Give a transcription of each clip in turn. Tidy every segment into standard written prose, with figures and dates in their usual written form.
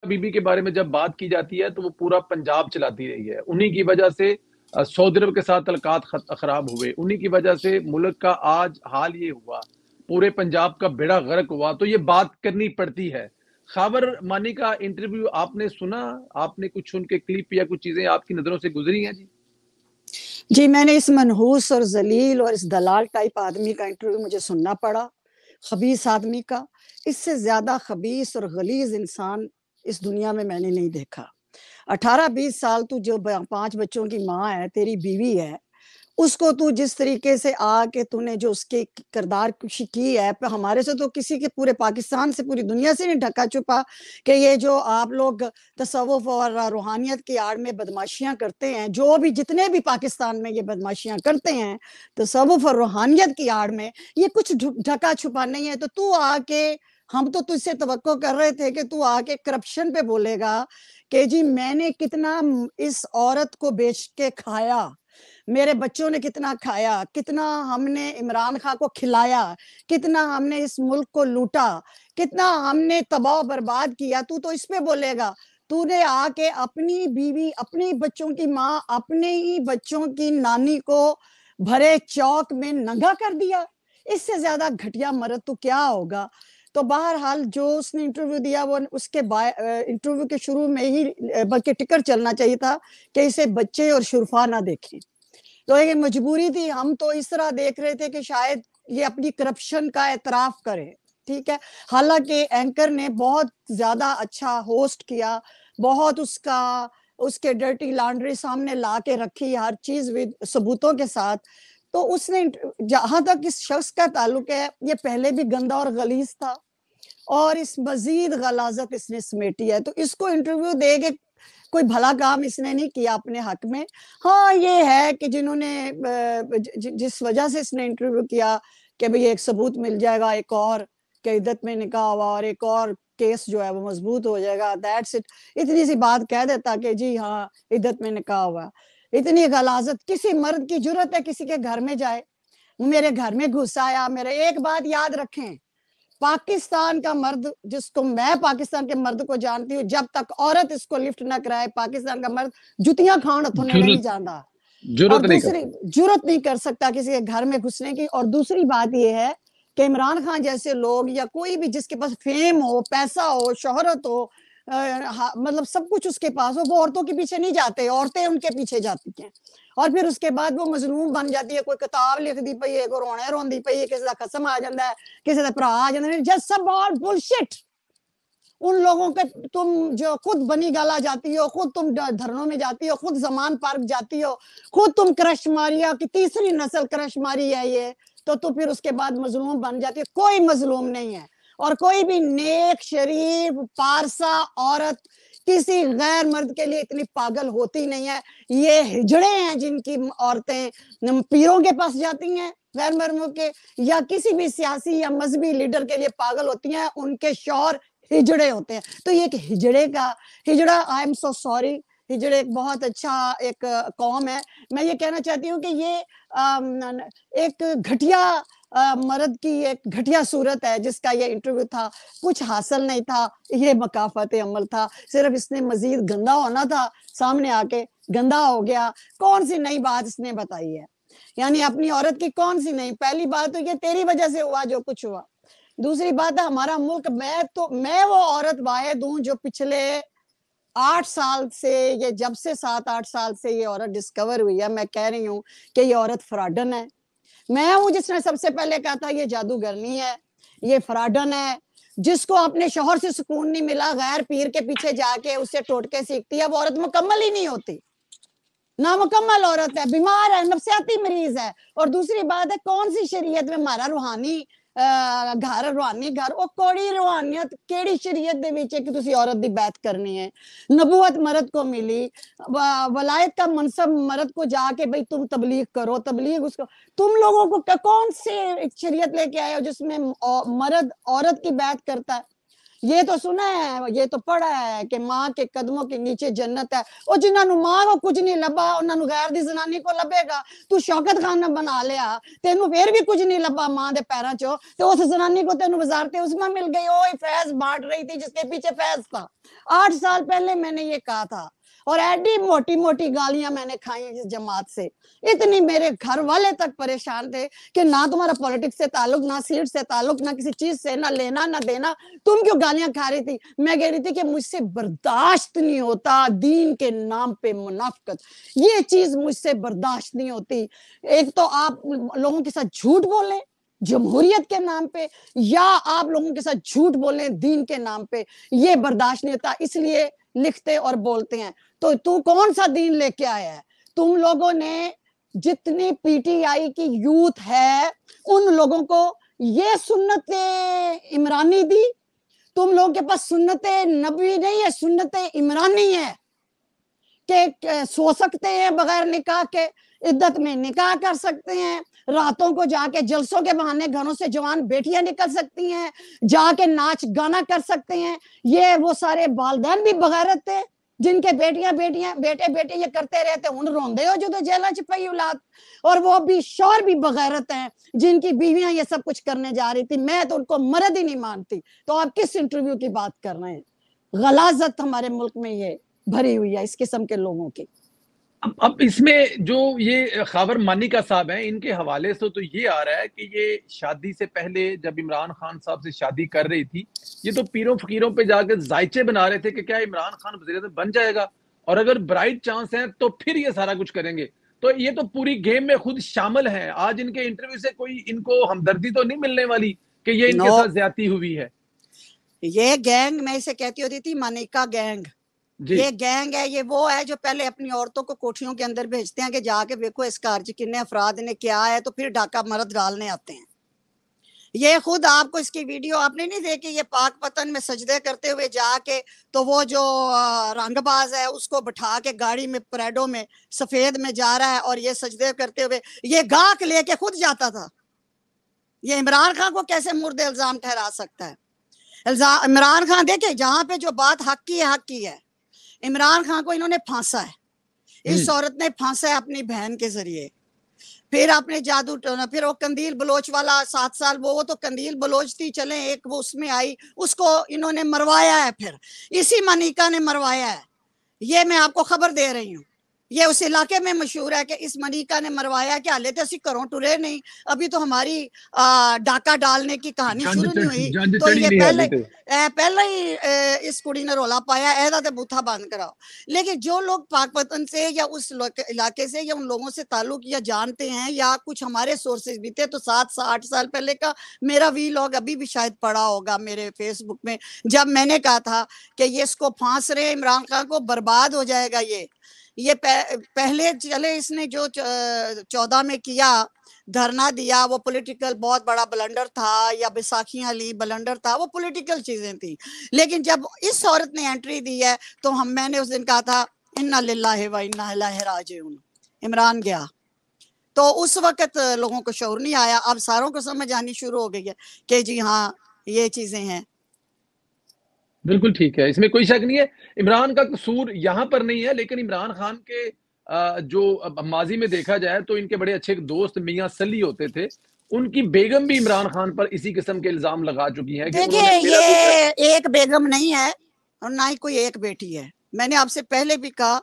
Be be کے بارے میں جب بات کی جاتی ہے تو وہ پورا پنجاب چلاتی رہی ہے. انہی کی وجہ سے سعودی عرب کے ساتھ تعلقات خراب ہوئے, انہی کی وجہ سے ملک کا آج حال یہ ہوا, پورے پنجاب کا بیڑا غرق ہوا. تو یہ بات کرنی پڑتی ہے. خاور مانی کا انٹرویو آپ نے سنا؟ آپ نے کچھ ان کے کلپ یا کچھ چیزیں آپ کی نظروں سے گزری ہیں؟ جی میں نے اس منحوس اور ذلیل اور اس دلال ٹائپ آدمی کا انٹرویو مجھے سننا پڑا, خبیث آدمی کا. اس سے زیادہ خبیث اور غلیظ انسان اس دنیا میں نے نہیں دیکھا. 18-20 سال تو جو 5 بچوں کی ماں ہے, تیری بیوی ہے, اس کو تو جس طریقے سے آ کے تو نے جو اس کے کردار کشی کی ہے, ہمارے سے تو کسی کے پورے پاکستان سے پوری دنیا سے نہیں ڈھکا چھپا کہ یہ جو آپ لوگ تصوف اور روحانیت کی آڑ میں بدماشیاں کرتے ہیں, جو بھی جتنے بھی پاکستان میں یہ بدماشیاں کرتے ہیں تصوف اور روحانیت کی آڑ میں, یہ کچھ ڈھکا چھپا نہیں ہے. تو تو آ کے, ہم تو تجھ سے توقع کر رہے تھے کہ تو آ کے کرپشن پہ بولے گا کہ جی میں نے کتنا اس عورت کو بیچ کے کھایا, میرے بچوں نے کتنا کھایا, کتنا ہم نے عمران خان کو کھلایا, کتنا ہم نے اس ملک کو لوٹا, کتنا ہم نے تباہ و برباد کیا. تو اس پہ بولے گا؟ تو نے آ کے اپنی بیوی, اپنی بچوں کی ماں, اپنے ہی بچوں کی نانی کو بھرے چوک میں ننگا کر دیا. اس سے زیادہ گھٹیا مرد تو کیا ہوگا. تو بہرحال جو اس نے انٹرویو دیا, وہ اس کے انٹرویو کے شروع میں ہی بلکہ ٹکر چلنا چاہیے تھا کہ اسے بچے اور شرفا نہ دیکھیں. تو ایک مجبوری تھی. ہم تو اس طرح دیکھ رہے تھے کہ شاید یہ اپنی کرپشن کا اعتراف کرے, ٹھیک ہے. حالانکہ اینکر نے بہت زیادہ اچھا ہوسٹ کیا, بہت اس کے ڈرٹی لانڈری سامنے لا کے رکھی, ہر چیز ثبوتوں کے ساتھ. تو اس نے, جہاں تک اس شخص کا تعلق ہے, یہ پہلے بھی گندا اور غلیظ تھا اور اس مزید غلاظت اس نے سمیٹی ہے. تو اس کو انٹرویو دے کے کوئی بھلا کام اس نے نہیں کیا اپنے حق میں. ہاں یہ ہے کہ جنہوں نے جس وجہ سے اس نے انٹرویو کیا کہ بھئی ایک ثبوت مل جائے گا, ایک اور کہ عدت میں نکاح ہوا, اور ایک اور کیس جو ہے وہ مضبوط ہو جائے گا, دیٹس اٹ. اتنی سی بات کہہ دیتا کہ جی ہاں عدت میں نکاح ہوا. اتنی غلاظت کسی مرد کی جرت ہے کسی کے گھر میں جائے, میرے گھر میں گھس آیا. میرے ایک بات یاد رکھیں, پاکستان کا مرد, جس کو میں پاکستان کے مرد کو جانتی ہوں, جب تک عورت اس کو لفٹ نہ کرائے پاکستان کا مرد جتیاں کھان ہتھوں نیڑے نہیں جاندا, اور دوسری جرت نہیں کر سکتا کسی کے گھر میں گھسنے کی. اور دوسری بات یہ ہے کہ عمران خان جیسے لوگ, یا کوئی بھی جس کے پاس فیم ہو, پیسہ ہو, شہرت ہو, مطلب سب کچھ اس کے پاس ہو, وہ عورتوں کے پیچھے نہیں جاتے, عورتیں ان کے پیچھے جاتی ہیں. اور پھر اس کے بعد وہ مظلوم بن جاتی ہے. کوئی کتاب لکھ دی پئی ہے, کوئی رونے روندی پئی ہے, کسی کا قسم آ جاتا ہے, کسی کا بھرا آ جاتا ہے, جسٹ سب آل بلشٹ. ان لوگوں کے تم جو خود بنی گالا جاتی ہو, خود تم دھرنوں میں جاتی ہو, خود زمان پارک جاتی ہو, خود تم کرش ماریا کی تیسری نسل کرش ماری ہے یہ, تو پھر اس کے بعد مظلوم بن جاتی ہے. کوئی مظلوم نہیں ہے, اور کوئی بھی نیک شریف پارسا عورت کسی غیر مرد کے لیے اتنی پاگل ہوتی نہیں ہے. یہ ہجڑے ہیں جن کی عورتیں پیروں کے پاس جاتی ہیں غیر مردوں کے, یا کسی بھی سیاسی یا مذہبی لیڈر کے لیے پاگل ہوتی ہیں, ان کے شوہر ہجڑے ہوتے ہیں. تو یہ ایک ہجڑے کا ہجڑا, آئی ایم سو سوری, ہجڑے ایک بہت اچھا ایک قوم ہے. میں یہ کہنا چاہتی ہوں کہ یہ ایک گھٹیا مرد کی ایک گھٹیا صورت ہے جس کا یہ انٹرویو تھا. کچھ حاصل نہیں تھا, یہ مکافات عمل تھا, صرف اس نے مزید گندا ہونا تھا, سامنے آ کے گندا ہو گیا. کون سی نئی بات اس نے بتائی ہے, یعنی اپنی عورت کی کون سی نئی. پہلی بات تو یہ تیری وجہ سے ہوا جو کچھ ہوا. دوسری بات ہے ہمارا ملک, میں وہ عورت واحد ہوں جو پچھلے 8 سال سے, یہ جب سے 7-8 سال سے یہ عورت ڈسکور ہوئی ہے, میں کہہ رہی ہوں کہ یہ عورت فراڈن ہے. میں ہوں جس نے سب سے پہلے کہا تھا یہ جادوگرنی ہے, یہ فراڈن ہے. جس کو اپنے شوہر سے سکون نہیں ملا, غیر پیر کے پیچھے جا کے اس سے ٹوٹکے سیکھتی ہے. وہ عورت مکمل ہی نہیں ہوتی, نامکمل عورت ہے, بیمار ہے, نفسیاتی مریض ہے. اور دوسری بات ہے, کون سی شریعت میں ہمارا روحانی گھر, روحانی گھر, وہ کوڑی روحانیت کیڑی شریعت دے وچ کہ تسی عورت دی بیعت کرنی ہے. نبوت مرد کو ملی, ولایت کا منصب مرد کو جا کے بھئی تم تبلیغ کرو, تبلیغ اس کو. تم لوگوں کو کون سے شریعت لے کے آئے ہو جس میں مرد عورت کی بیعت کرتا ہے؟ یہ تو سنا ہے, یہ تو پڑھا ہے کہ ماں کے قدموں کے نیچے جنت ہے. اور جنہاں نو ماں کو کچھ نہیں لبا انہاں نو غیر دی زنانی کو لبے گا. تو شوکت خان بنا لیا, تینوں پھر بھی کچھ نہیں لبا ماں دے پیراں چوں, تے اس زنانی کو تینوں وزارت عظمیٰ مل گئی. اوئے فیض بانٹ رہی تھی جس کے پیچھے فیض تھا. 8 سال پہلے میں نے یہ کہا تھا, اور ایڈی موٹی موٹی گالیاں میں نے کھائی اس جماعت سے. اتنی میرے گھر والے تک پریشان تھے کہ نہ تمہارا پولیٹکس سے تعلق, نہ سیٹ سے تعلق, نہ کسی چیز سے, نہ لینا نہ دینا, تم کیوں گالیاں کھا رہی تھی. میں کہہ رہی تھی کہ مجھ سے برداشت نہیں ہوتا دین کے نام پہ منافقت, یہ چیز مجھ سے برداشت نہیں ہوتی. ایک تو آپ لوگوں کے ساتھ جھوٹ بولیں جمہوریت کے نام پہ, یا آپ لوگوں کے ساتھ جھوٹ بولیں دین کے نام پہ, یہ برداشت نہیں ہوتا. اس لیے لکھتے اور بولتے ہیں. تو کون سا دین لے کے آیا ہے؟ تم لوگوں نے جتنی پی ٹی آئی کی یوتھ ہے ان لوگوں کو یہ سنت عمرانی دی. تم لوگوں کے پاس سنت نبی نہیں ہے, سنت عمرانی ہے کہ سو سکتے ہیں بغیر نکاح کے, عدت میں نکاح کر سکتے ہیں, راتوں کو جا کے جلسوں کے بہانے گھروں سے جوان بیٹیاں نکل سکتی ہیں, جا کے ناچ گانا کر سکتے ہیں. یہ وہ سارے والدین بھی بغیرت تھے جن کے بیٹے یہ کرتے رہتے, ان روندے ہو جو تو جیلہ چ پئی اولاد, اور وہ بھی شوہر بھی بغیرت ہیں جن کی بیویاں یہ سب کچھ کرنے جا رہی تھی. میں تو ان کو مرد ہی نہیں مانتی. تو آپ کس انٹرویو کی بات کر رہے ہیں؟ غلاظت ہمارے ملک میں یہ بھری ہوئی ہے اس قسم کے لوگوں کی. اب اس میں جو یہ خاور مانیکا صاحب ہیں, ان کے حوالے سے تو یہ آ رہا ہے کہ یہ شادی سے پہلے جب عمران خان صاحب سے شادی کر رہی تھی, یہ تو پیروں فقیروں پہ جا کے ذائچے بنا رہے تھے کہ کیا عمران خان وزیر اعظم بن جائے گا, اور اگر برائٹ چانس ہیں تو پھر یہ سارا کچھ کریں گے. تو یہ تو پوری گیم میں خود شامل ہیں. آج ان کے انٹرویو سے کوئی ان کو ہمدردی تو نہیں ملنے والی کہ یہ ان کے ساتھ زیادتی ہوئی ہے. یہ گینگ میں اسے کہتی ہوتی تھی مانیکا گینگ. یہ گینگ ہے, یہ وہ ہے جو پہلے اپنی عورتوں کو کوٹھیوں کے اندر بھیجتے ہیں کہ جا کے دیکھو اس کار کتنے افراد نے کیا ہے, تو پھر ڈاکہ مرد ڈالنے آتے ہیں. یہ خود آپ کو اس کی ویڈیو آپ نے نہیں دیکھی, یہ پاک پتن میں سجدے کرتے ہوئے جا کے, تو وہ جو رنگ باز ہے اس کو بٹھا کے گاڑی میں پریڈو میں سفید میں جا رہا ہے, اور یہ سجدے کرتے ہوئے یہ گاہک لے کے خود جاتا تھا. یہ عمران خان کو کیسے مرد الزام ٹھہرا سکتا ہے؟ عمران خان دیکھیں جہاں پہ جو بات حق کی ہے حق کی ہے. عمران خان کو انہوں نے پھانسا ہے, اس عورت نے پھانسا ہے اپنی بہن کے ذریعے. پھر اپنے جادو ٹونا, پھر وہ قندیل بلوچ والا 7 سال وہ تو قندیل بلوچ تھی, چلیں ایک وہ اس میں آئی, اس کو انہوں نے مروایا ہے. پھر اسی مانیکا نے مروایا ہے. یہ میں آپ کو خبر دے رہی ہوں, یہ اس علاقے میں مشہور ہے کہ اس مانیکا نے مروایا. کہ حالے تو اسی کروں ٹرے نہیں, ابھی تو ہماری ڈاکہ ڈالنے کی کہانی شروع نہیں ہوئی, تو یہ پہلے ہی اس کڑی نے رولا پایا ایدا تے بوتھا بند کراؤ. لیکن جو لوگ پاک پتن سے یا اس علاقے سے یا ان لوگوں سے تعلق یا جانتے ہیں, یا کچھ ہمارے سورسز بھی تھے, تو 7-8 سال پہلے کا میرا وی لاگ ابھی بھی شاید پڑا ہوگا میرے فیس بک میں, جب میں نے کہا تھا کہ یہ اس کو پھانس رہے عمران خان کو, برباد ہو جائے گا. یہ پہلے چلے اس نے جو 14 میں کیا, دھرنا دیا, وہ پولیٹیکل بہت بڑا بلنڈر تھا, یا بیساکھیاں لی بلنڈر تھا, وہ پولیٹیکل چیزیں تھیں. لیکن جب اس عورت نے انٹری دی ہے تو میں نے اس دن کہا تھا انا للہ و انا الیہ راجعون. عمران گیا تو اس وقت لوگوں کو شعور نہیں آیا, اب ساروں کو سمجھ آنی شروع ہو گئی ہے کہ جی ہاں یہ چیزیں ہیں. بالکل ٹھیک ہے, اس میں کوئی شک نہیں ہے. عمران کا قصور یہاں پر نہیں ہے, لیکن عمران خان کے جو ماضی میں دیکھا جائے تو ان کے بڑے اچھے دوست میاں سلی ہوتے تھے, ان کی بیگم بھی عمران خان پر اسی قسم کے الزام لگا چکی ہیں کہ انہوں نے یہ ایک بیگم نہیں ہے اور نہ ہی کوئی ایک بیٹی ہے. میں نے آپ سے پہلے بھی کہا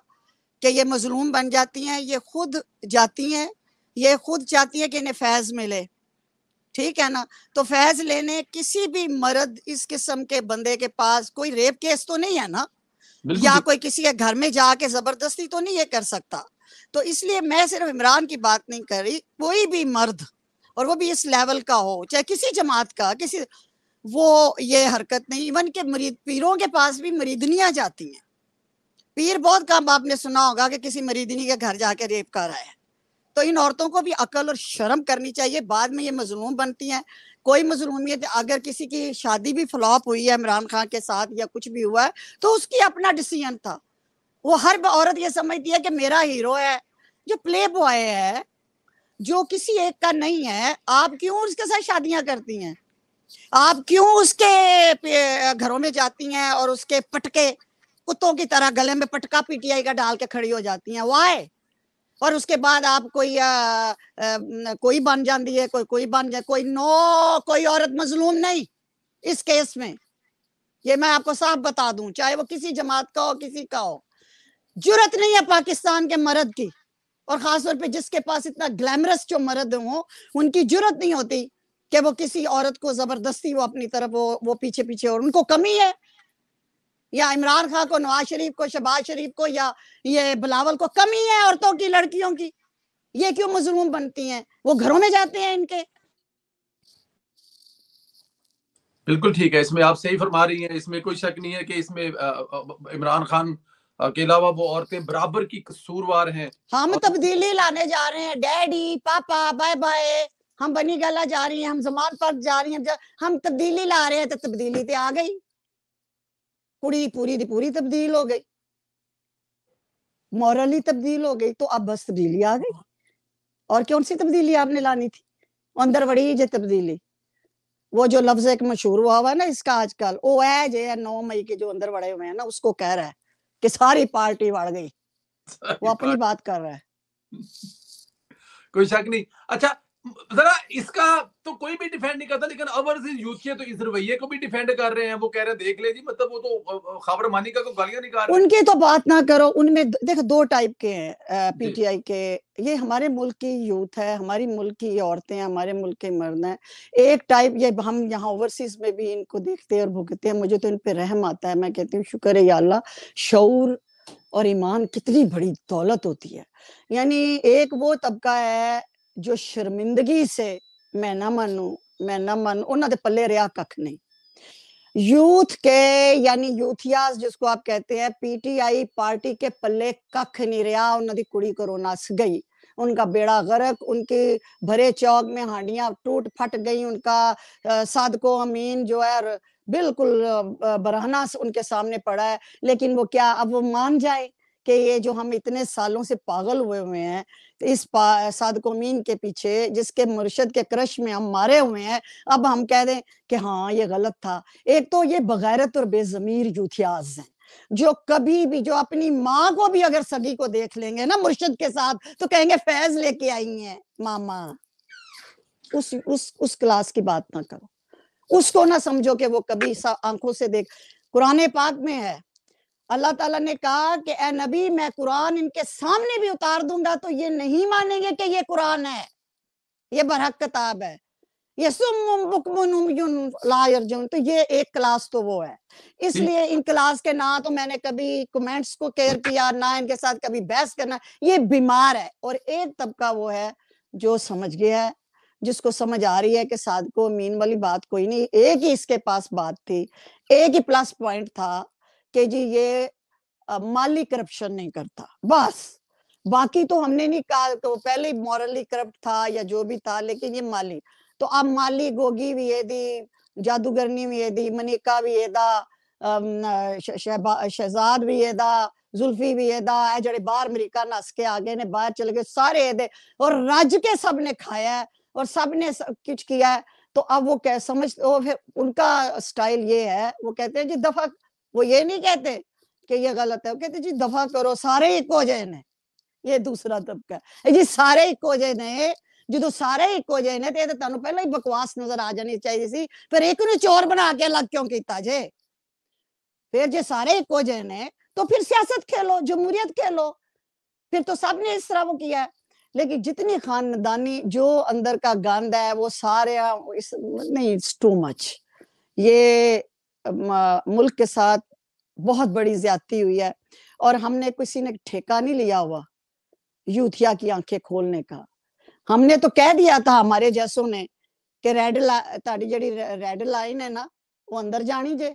کہ یہ مظلوم بن جاتی ہیں, یہ خود جاتی ہیں, یہ خود چاہتی ہے کہ انہیں فیض ملے, ٹھیک ہے نا. تو فیض لینے کسی بھی مرد اس قسم کے بندے کے پاس کوئی ریپ کیس تو نہیں ہے نا, یا کوئی کسی کے گھر میں جا کے زبردستی تو نہیں یہ کر سکتا. تو اس لیے میں صرف عمران کی بات نہیں کر رہی, کوئی بھی مرد اور وہ بھی اس لیول کا ہو, چاہے کسی جماعت کا, کسی وہ یہ حرکت نہیں. ایون کہ پیروں کے پاس بھی مریدنیاں جاتی ہیں. پیر بہت کم آپ نے سنا ہوگا کہ کسی مریدنی کے گھر جا کے ریپ کر رہا ہے. تو ان عورتوں کو بھی عقل اور شرم کرنی چاہیے. بعد میں یہ مظلوم بنتی ہیں. کوئی مظلومیت اگر کسی کی شادی بھی فلاپ ہوئی ہے عمران خان کے ساتھ یا کچھ بھی ہوا ہے تو اس کی اپنا ڈیسیژن تھا. وہ ہر عورت یہ سمجھتی ہے کہ میرا ہیرو ہے جو پلے بوائے ہے, جو کسی ایک کا نہیں ہے, آپ کیوں اس کے ساتھ شادیاں کرتی ہیں؟ آپ کیوں اس کے گھروں میں جاتی ہیں اور اس کے پٹکے کتوں کی طرح گلے میں پٹکا پی ٹی آئی کا ڈال کے کھڑی ہو جاتی ہیں؟ وائے؟ اور اس کے بعد آپ کوئی بن جاتی ہے، کوئی بن جائے، کوئی عورت مظلوم نہیں اس کیس میں. یہ میں آپ کو صاف بتا دوں، چاہے وہ کسی جماعت کا ہو، کسی کا ہو. جرت نہیں ہے پاکستان کے مرد کی، اور خاص طور پہ جس کے پاس اتنا گلیمرس جو مرد ہوں، ان کی جرت نہیں ہوتی کہ وہ کسی عورت کو زبردستی وہ اپنی طرف وہ پیچھے پیچھے. اور ان کو کمی ہے، یا عمران خان کو، نواز شریف کو، شہباز شریف کو، یا یہ بلاول کو کمی ہے عورتوں کی، لڑکیوں کی. یہ کیوں مظلوم بنتی ہیں؟ وہ گھروں میں جاتے ہیں ان کے. بالکل ٹھیک ہے، اس میں آپ صحیح فرما رہی ہیں، اس میں کوئی شک نہیں ہے کہ اس میں عمران خان کے علاوہ وہ عورتیں برابر کی قصوروار ہیں. ہم تبدیلی لانے جا رہے ہیں، ڈیڈی پاپا بائے بائے، ہم بنی گلا جا رہی ہیں، ہم زمان پر جا رہی ہیں، ہم تبدیلی لا رہے ہیں. تو تبدیلی تے آ گئی، کڑی پوری دی پوری تبدیل ہو گئی، مورلی تبدیل ہو گئی. تو اب بس تبدیلی آ گئی. اور کون سی تبدیلی آپ نے لانی تھی؟ اندر وڑی جو تبدیلی، وہ جو لفظ ایک مشہور ہوا ہے نا اس کا آج کل، او ہے جو 9 مئی کے جو اندر وڑے ہوئے ہیں نا، اس کو کہہ رہا ہے کہ ساری پارٹی وڑ گئی. وہ اپنی بات کر رہا ہے. کوئی شک نہیں. اچھا ذرا اس کا تو کوئی بھی ڈیفینڈ نہیں کرتا، لیکن اوورسیز یوتھیاں تو اس رویے کو بھی ڈیفینڈ کر رہے ہیں. وہ کہہ رہے ہیں دیکھ لے جی، مطلب وہ تو خبر مانی کا کو گالیاں نکال رہے ہیں. ان کی تو بات نہ کرو. ان میں دیکھو 2 ٹائپ کے ہیں پی ٹی آئی کے. یہ ہمارے ملک کی یوتھ ہے، ہماری ملک کی عورتیں، ہمارے ملک کے مرد ہیں. ایک ٹائپ یہ ہم یہاں اوورسیز میں بھی ان کو دیکھتے ہیں اور بھگتے ہیں. مجھے تو ان پہ رحم آتا ہے. میں کہتی ہوں شکر ہے یا اللہ، شعور اور ایمان کتنی بڑی دولت ہوتی ہے. یعنی ایک وہ طبقہ ہے جو شرمندگی سے میں نہ منوں، میں نہ من، انہوں نے پلے رہا ککھ نہیں. یوتھ کے یعنی یوتھیاز جس کو آپ کہتے ہیں، پی ٹی آئی پارٹی کے پلے ککھ نہیں رہا. انہوں دی کڑی کرونا نس گئی، ان کا بیڑا غرق، ان کے بھرے چوک میں ہانڈیاں ٹوٹ پھٹ گئی. ان کا صادقو امین جو ہے بالکل برہنہ ان کے سامنے پڑا ہے. لیکن وہ کیا اب وہ مان جائے کہ یہ جو ہم اتنے سالوں سے پاگل ہوئے ہیں اس صادق امین کے پیچھے، جس کے مرشد کے کرش میں ہم مارے ہوئے ہیں، اب ہم کہہ دیں کہ ہاں یہ غلط تھا. ایک تو یہ بغیرت اور بے ضمیر یوتھیاز ہیں جو کبھی بھی، جو اپنی ماں کو بھی اگر سگی کو دیکھ لیں گے نا مرشد کے ساتھ تو کہیں گے فیض لے کے آئی ہیں ماما. اس کلاس کی بات نہ کرو. اس کو نہ سمجھو کہ وہ کبھی آنکھوں سے دیکھ. قرآن پاک میں ہے، اللہ تعالیٰ نے کہا کہ اے نبی میں قرآن ان کے سامنے بھی اتار دوں گا تو یہ نہیں مانیں گے کہ یہ قرآن ہے، یہ برحق کتاب ہے. یہ سم بکم لا یرجون. تو یہ ایک کلاس تو وہ ہے. اس لیے ان کلاس کے نہ تو میں نے کبھی کمنٹس کو کیئر کیا، نہ ان کے ساتھ کبھی بحث کرنا. یہ بیمار ہے. اور ایک طبقہ وہ ہے جو سمجھ گیا ہے، جس کو سمجھ آ رہی ہے کہ صادق امین والی بات کوئی نہیں. ایک ہی اس کے پاس بات تھی، ایک ہی پلس پوائنٹ تھا کہ جی یہ مالی کرپشن نہیں کرتا، بس. باقی تو ہم نے نہیں کہا کہ وہ پہلے مورلی کرپٹ تھا یا جو بھی تھا، لیکن یہ مالی. تو اب مالی گوگی بھی ہے دی، جادوگرنی بھی ہے دی، منیکا بھی ہے دا، شہزاد بھی ہے دا، زلفی بھی ہے دا، اے جڑے باہر امریکہ نس کے آگے نے باہر چلے گئے سارے ہے دے، اور رج کے سب نے کھایا ہے اور سب نے کچھ کیا ہے. تو اب وہ کیا سمجھ، ان کا سٹائل یہ ہے، وہ کہتے ہیں جی دفعہ، وہ یہ نہیں کہتے کہ یہ غلط ہے، وہ کہتے جی دفعہ کرو سارے ایک ہو جائے نے. یہ دوسرا طبقہ ہے جی سارے ایک ہو جائے نے. جدو سارے ایک ہو جائے نے تے تانوں پہلے ہی بکواس نظر آ جانی چاہیے سی. پھر ایک نو چور بنا کے الگ کیوں کیتا جے؟ پھر جے سارے ایک ہو جائے نے تو پھر سیاست کھیلو، جمہوریت کھیلو. پھر تو سب نے اس طرح وہ کیا ہے. لیکن جتنی خاندانی جو اندر کا گند ہے وہ سارے نہیں، اٹس ٹو مچ. یہ ملک کے ساتھ بہت بڑی زیادتی ہوئی ہے. اور ہم نے کسی نے ٹھیکہ نہیں لیا ہوا یوتھیا کی آنکھیں کھولنے کا. ہم نے تو کہہ دیا تھا ہمارے جیسوں نے کہ جڑی ریڈ لائن ہے نا وہ اندر جانی جے،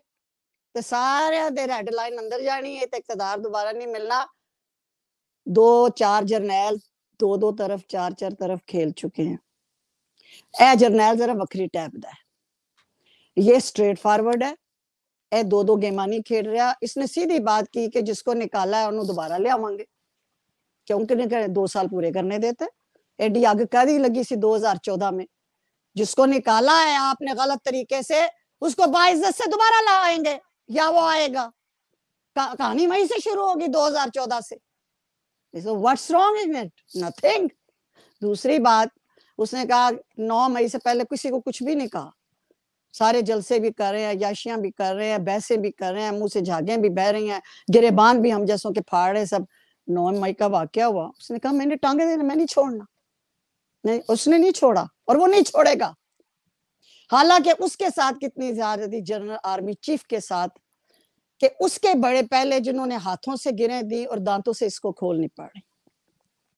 تو سارے دے ریڈ لائن اندر جانی ہے، تو اقتدار دوبارہ نہیں ملنا. 2-4 جرنیل دو طرف 4 طرف کھیل چکے ہیں. اے جرنیل ذرا وکری ٹیپ دا ہے، یہ سٹریٹ فارورڈ ہے. اے 2 گیماں نہیں کھیل رہا. اس نے سیدھی بات کی کہ جس کو نکالا ہے انہوں دوبارہ لے آویں گے، کیونکہ 2 سال پورے کرنے دیتے. ایڈی اگ کدی لگی سی 2014 میں جس کو نکالا ہے آپ نے غلط طریقے سے اس کو باعزت سے دوبارہ لائیں گے یا وہ آئے گا. کہانی وہیں سے شروع ہوگی 2014 سے. What's wrong in it? Nothing. دوسری بات اس نے کہا 9 مئی سے پہلے کسی کو کچھ بھی نہیں کہا. سارے جلسے بھی کر رہے ہیں, عیاشیاں بھی کر رہے ہیں, بحثیں بھی کر رہے ہیں, منہ سے جھاگیں بھی بہ رہی ہیں, گریبان بھی ہم جیسوں کے پھاڑ رہے. سب 9 مئی کا واقعہ ہوا, اس نے کہا میں نے ٹانگیں دینا, میں نہیں چھوڑنا. نہیں, اس نے نہیں چھوڑا اور وہ نہیں چھوڑے گا. حالانکہ اس کے ساتھ کتنی زیادتی جنرل آرمی چیف کے ساتھ کہ اس کے بڑے پہلے جنہوں نے ہاتھوں سے گریں دی اور دانتوں سے اس کو کھولنی پڑی.